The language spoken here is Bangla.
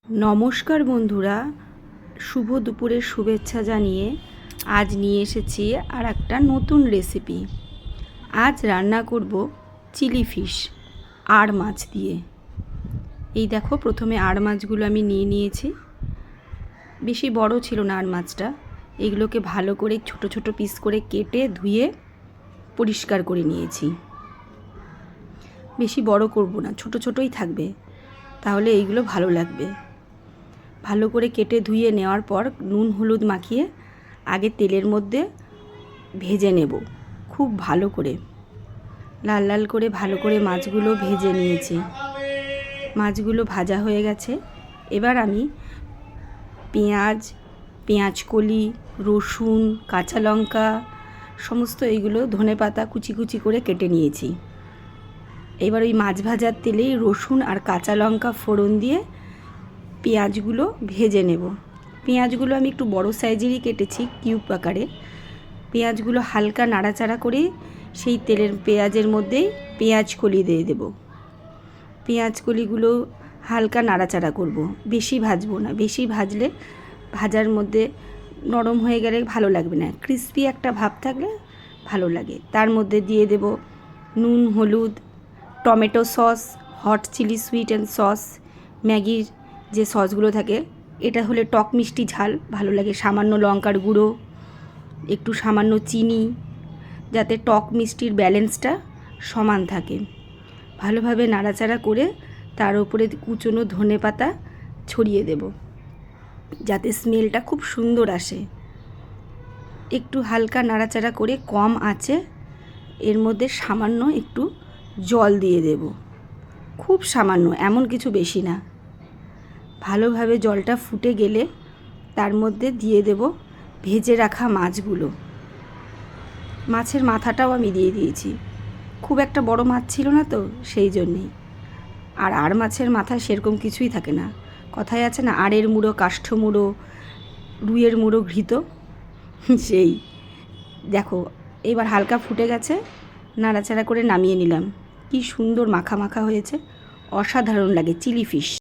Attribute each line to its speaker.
Speaker 1: নমস্কার বন্ধুরা, শুভ দুপুরের শুভেচ্ছা জানিয়ে আজ নিয়ে এসেছি আর একটা নতুন রেসিপি। আজ রান্না করব চিলি ফিশ, আড় মাছ দিয়ে। এই দেখো, প্রথমে আড় মাছগুলো আমি নিয়ে নিয়েছি। বেশি বড় ছিল না আড় মাছটা। এগুলোকে ভালো করে ছোট ছোট পিস করে কেটে ধুয়ে পরিষ্কার করে নিয়েছি। বেশি বড় করব না, ছোট ছোটই থাকবে, তাহলে এইগুলো ভালো লাগবে। ভালো করে কেটে ধুয়ে নেওয়ার পর নুন হলুদ মাখিয়ে আগে তেলের মধ্যে ভেজে নেব খুব ভালো করে। লাল লাল করে ভালো করে মাছগুলো ভেজে নিয়েছি। মাছগুলো ভাজা হয়ে গেছে। এবার আমি পেঁয়াজকলি, রসুন, কাঁচা লঙ্কা সমস্ত এইগুলো ধনেপাতা কুচি কুচি করে কেটে নিয়েছি। এবার ওই মাছ ভাজার তেলেই রসুন আর কাঁচা লঙ্কা ফোড়ন দিয়ে পেঁয়াজগুলো ভেজে নেব। পেঁয়াজগুলো আমি একটু বড় সাইজেরই কেটেছি, কিউব আকারে। পেঁয়াজগুলো হালকা নাড়াচাড়া করে সেই তেলের পেঁয়াজের মধ্যেই পেঁয়াজকলি দিয়ে দেব। পেঁয়াজকলিগুলো হালকা নাড়াচাড়া করব, বেশি ভাজবো না। বেশি ভাজলে ভাজার মধ্যে নরম হয়ে গেলে ভালো লাগবে না, ক্রিস্পি একটা ভাব থাকলে ভালো লাগে। তার মধ্যে দিয়ে দেব নুন হলুদ, tomato sauce, hot chilli sweet and sauce, ম্যাগির যে সসগুলো থাকে। এটা হলে টক মিষ্টি ঝাল ভালো লাগে। সামান্য লঙ্কার গুঁড়ো, একটু সামান্য চিনি, যাতে টক মিষ্টির ব্যালেন্সটা সমান থাকে। ভালোভাবে নাড়াচাড়া করে তার উপরে কুচনো ধনেপাতা ছড়িয়ে দেব, যাতে স্মেলটা খুব সুন্দর আসে। একটু হালকা নাড়াচাড়া করে কম আঁচে এর মধ্যে সামান্য একটু জল দিয়ে দেব, খুব সামান্য, এমন কিছু বেশি না। ভালোভাবে জলটা ফুটে গেলে তার মধ্যে দিয়ে দেব ভেজে রাখা মাছগুলো। মাছের মাথাটাও আমি দিয়ে দিয়েছি। খুব একটা বড় মাছ ছিল না তো, সেই জন্যেই। আর আড় মাছের মাথা সেরকম কিছুই থাকে না। কথায় আছে না, আড়ের মুড়ো কাষ্ঠ মুড়ো, রুইয়ের মুড়ো ঘৃত, সেই। দেখো, এবার হালকা ফুটে গেছে, নাড়াচাড়া করে নামিয়ে নিলাম। কি সুন্দর মাখা মাখা হয়েছে, অসাধারণ লাগে চিলি ফিশ।